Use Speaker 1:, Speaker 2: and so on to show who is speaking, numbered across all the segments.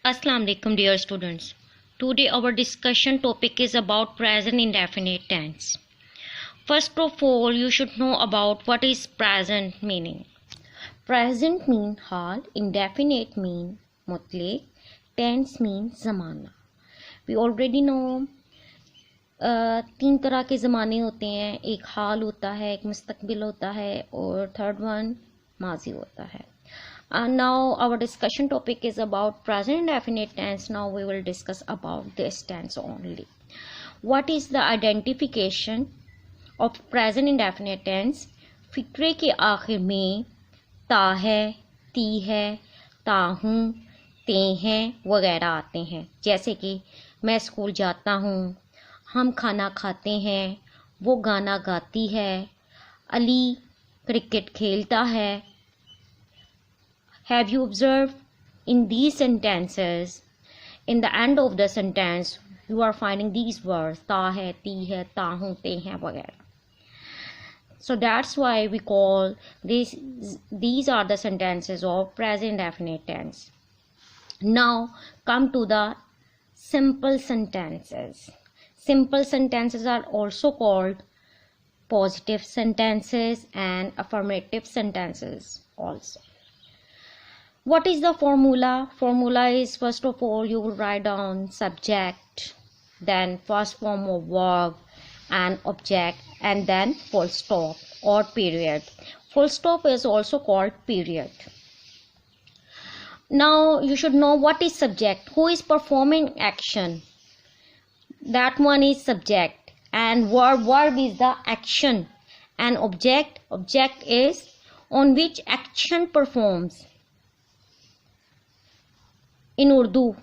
Speaker 1: Assalamu alaikum dear students. Today our discussion topic is about present indefinite tense. First of all, you should know about what is present meaning. Present mean hall, indefinite mean मुतलक, tense mean ज़माना. We already know तीन तरह के ज़माने होते हैं. एक हाल होता है, एक मुस्तकबिल होता है और थर्ड वन माजी होता है. And now our discussion topic is about present indefinite tense. Now we will discuss about this tense only. What is the identification of present indefinite tense? फिक्रे के आखिर में ता है, ती है, ता हूँ, ते हैं वगैरह आते हैं. जैसे कि मैं स्कूल जाता हूँ, हम खाना खाते हैं, वो गाना गाती है, अली क्रिकेट खेलता है. Have you observed in these sentences, in the end of the sentence, you are finding these words, ता है, ती है, ता हूँ, ते हैं वगैरह. So that's why we call these are the sentences of present indefinite tense. Now come to the simple sentences. Simple sentences are also called positive sentences and affirmative sentences also. What is the formula? Formula is, first of all, you will write down subject, then first form of verb and object, and then full stop or period. Full stop is also called period. Now you should know what is subject. Who is performing action? That one is subject. And verb is the action. And object is on which action performs. In Urdu,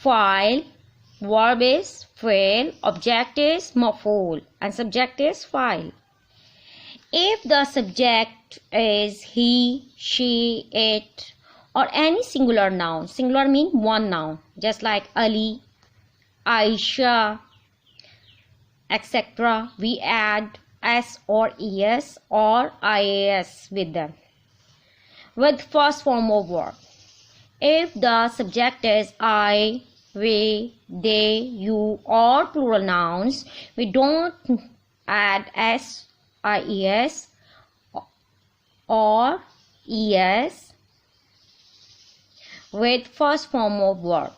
Speaker 1: file, verb is fail, object is maf'ul, and subject is file. If the subject is he, she, it, or any singular noun, singular means one noun, just like Ali, Aisha, etc., we add s or es or ias with them, with first form of verb. If the subject is I, we, they, you, or plural nouns, we don't add s, ies, or es with first form of verb.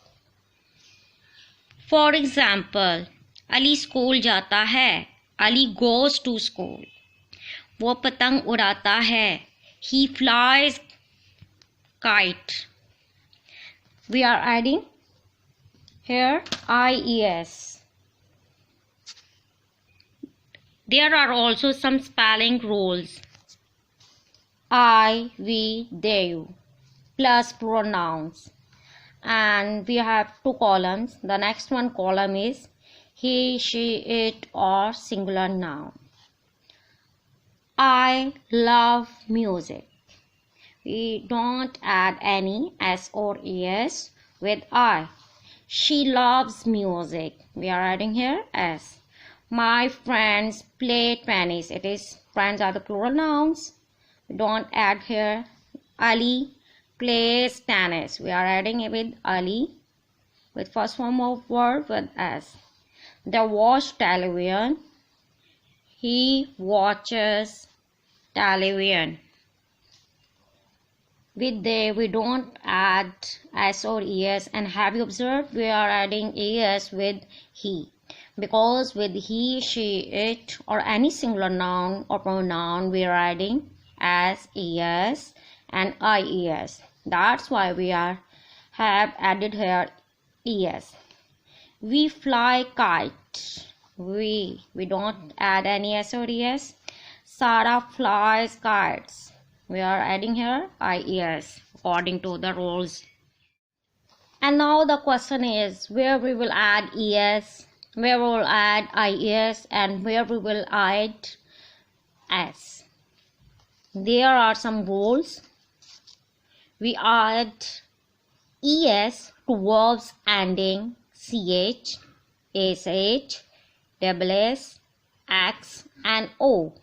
Speaker 1: For example, Ali school जाता है. Ali goes to school. वो पतंग उड़ाता है. He flies kite. We are adding here ies. There are also some spelling rules. I, we, they, you, plus pronouns. And we have two columns. The next one column is he, she, it, or singular noun. I love music. We don't add any s or es with I. She loves music. We are adding here s. My friends play tennis. It is friends are the plural nouns. We don't add here. Ali plays tennis. We are adding it with Ali with first form of verb with s. They watch television. He watches television. With they, we don't add s or es, and have you observed we are adding es with he, because with he, she, it, or any singular noun or pronoun we are adding as, es, and ies. That's why we have added here es. We fly kite. We don't add any s or es. Sarah flies kites. We are adding here ies according to the rules. And now the question is where we will add es, where we will add ies, and where we will add s. There are some rules. We add es to verbs ending ch, sh, double s, x, and o.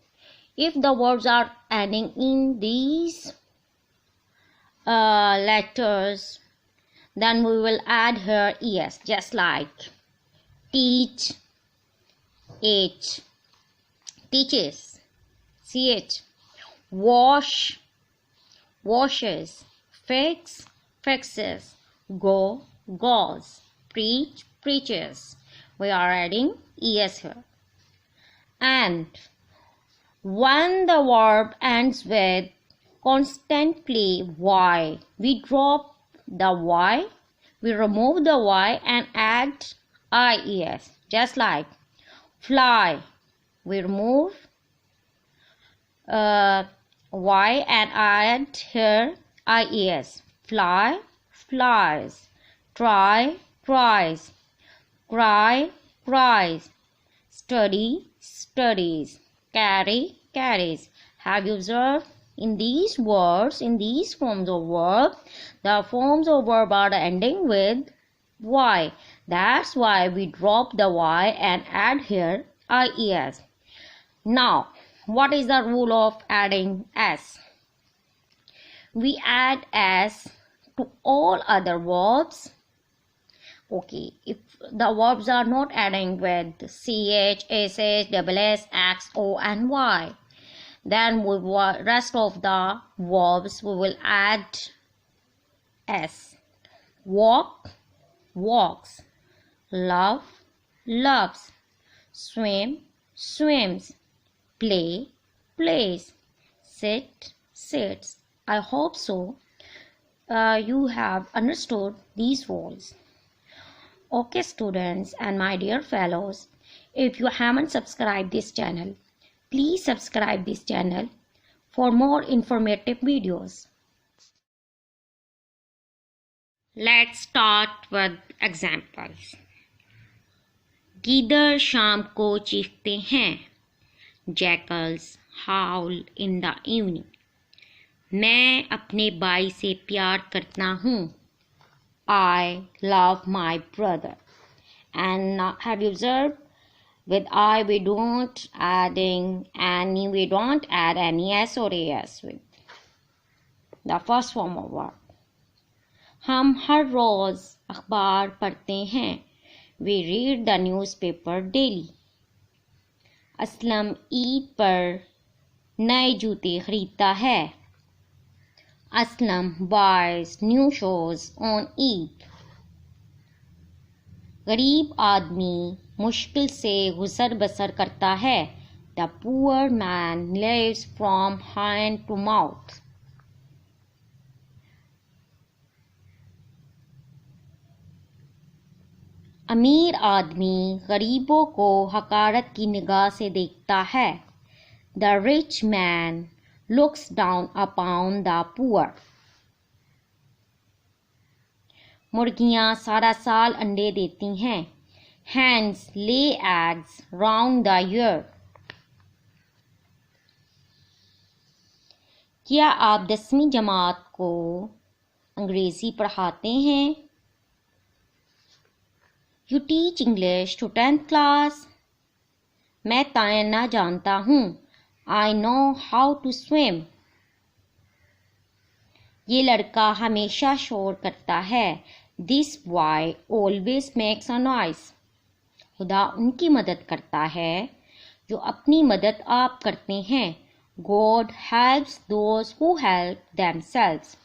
Speaker 1: If the words are ending in these letters, Then we will add here es, just like teach, h, teaches, ch, wash, washes, fix, fixes, go, goes, preach, preaches. We are adding es here. And when the verb ends with constantly y, we drop the y, we remove the y and add ies, just like fly, we remove y and add here ies, fly, flies, try, tries, cry, cries, study, studies, carry, carries. Have you observed? In these words, in these forms of verb, the forms of verb are ending with y. That's why we drop the y and add here ies. Now, what is the rule of adding s? We add s to all other verbs. Okay, if the verbs are not adding with ch, sh, double s, x, o, and y, then with rest of the verbs we will add s. Walk, walks, love, loves, swim, swims, play, plays, sit, sits. I hope so. You have understood these rules. Okay, students and my dear fellows, if you haven't subscribed this channel, please subscribe this channel for more informative videos. Let's start with examples. गीदड़ शाम को चीखते हैं. Jackals howl in the evening. मैं अपने भाई से प्यार करता हूँ. I love my brother. And now, have you observed? With I we don't add any s or as with the first form of verb. हम हर रोज अखबार पढ़ते हैं. We read the newspaper daily. Aslam Eid पर नए जूते खरीदता है. Aslam buys new shoes on Eid. गरीब आदमी मुश्किल से गुजर बसर करता है. The poor man lives from hand to mouth. अमीर आदमी गरीबों को हकारत की निगाह से देखता है. The rich man looks down upon the poor. मुर्गियां सारा साल अंडे देती हैं. Hens lay eggs round the year. क्या आप 10वीं जमात को अंग्रेजी पढ़ाते हैं? You teach English to 10th class. मैं तैरना जानता हूँ. I know how to swim. ये लड़का हमेशा शोर करता है. This boy always makes a noise. खुदा उनकी मदद करता है जो अपनी मदद आप करते हैं. God helps those who help themselves.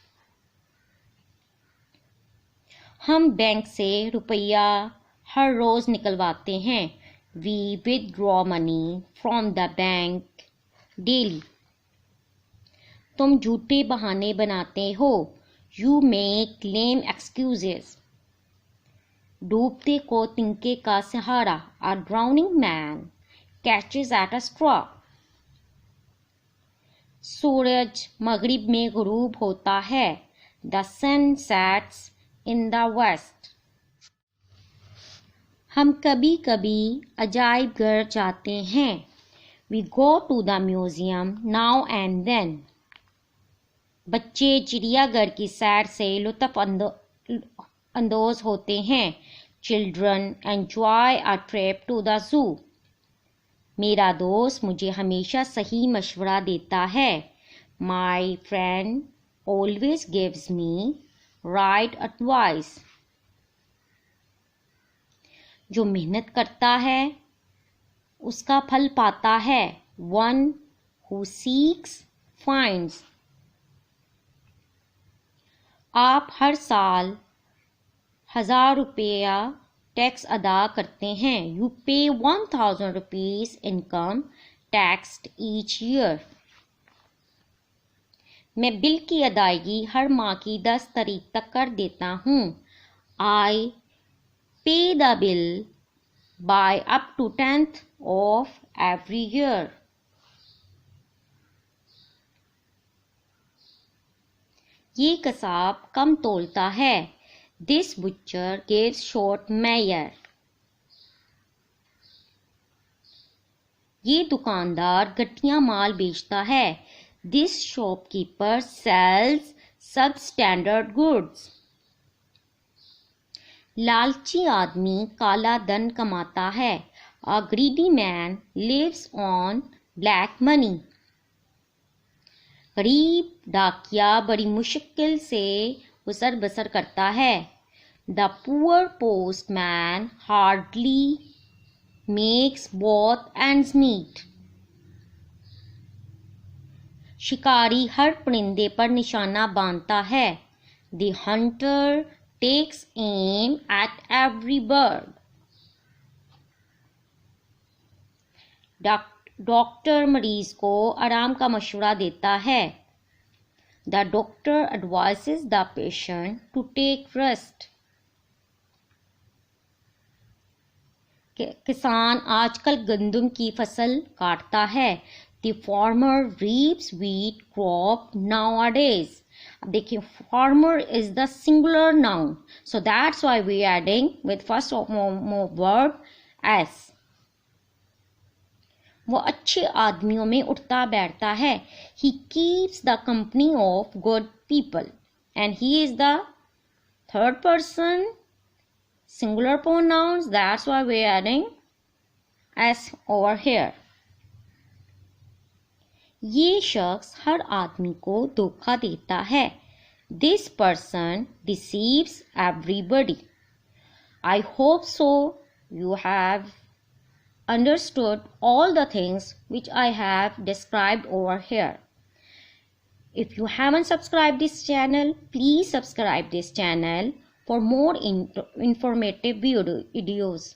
Speaker 1: हम बैंक से रुपया हर रोज निकलवाते हैं. We withdraw money from the bank daily. तुम झूठे बहाने बनाते हो. You make lame excuses. डूबते को तिनके का सहारा. A drowning man catches at a straw. सूरज मगरिब में गुरूब होता है. The sun sets in the west. हम कभी कभी अजायब घर जाते हैं. We go to the museum now and then. बच्चे चिड़ियाघर की सैर से लुत्फ अंदोज होते हैं. Children enjoy a trip to the zoo. मेरा दोस्त मुझे हमेशा सही मशवरा देता है. My friend always gives me right advice. जो मेहनत करता है उसका फल पाता है. One who seeks finds. आप हर साल 1000 रुपया टैक्स अदा करते हैं. You pay 1000 rupees income tax each year. मैं बिल की अदायगी हर माह की 10 तारीख तक कर देता हूँ. I pay the bill by up to 10th of every year. ये कसाब कम तोलता है. This butcher gives short measure. ये दुकानदार घटिया माल बेचता है. This shopkeeper sells substandard goods. लालची आदमी काला धन कमाता है. A greedy man lives on black money. गरीब डाकिया बड़ी मुश्किल से गुजर बसर करता है. The poor postman hardly makes both ends meet. शिकारी हर परिंदे पर निशाना बांधता है. The hunter takes aim at every bird. Doctor मरीज को आराम का मशवरा देता है. The doctor advises the patient to take rest. किसान आजकल गंदम की फसल काटता है. The farmer reaps wheat crop nowadays. अब देखिए farmer is the singular noun, so that's why we are adding with first of more verb as. वो अच्छे आदमियों में उठता बैठता है. He keeps the company of good people, and he is the third person singular pronouns. That's why we are adding as over here. ये शख्स हर आदमी को धोखा देता है. This person deceives everybody. I hope so you have understood all the things which I have described over here. If you haven't subscribed this channel, please subscribe this channel for more informative videos.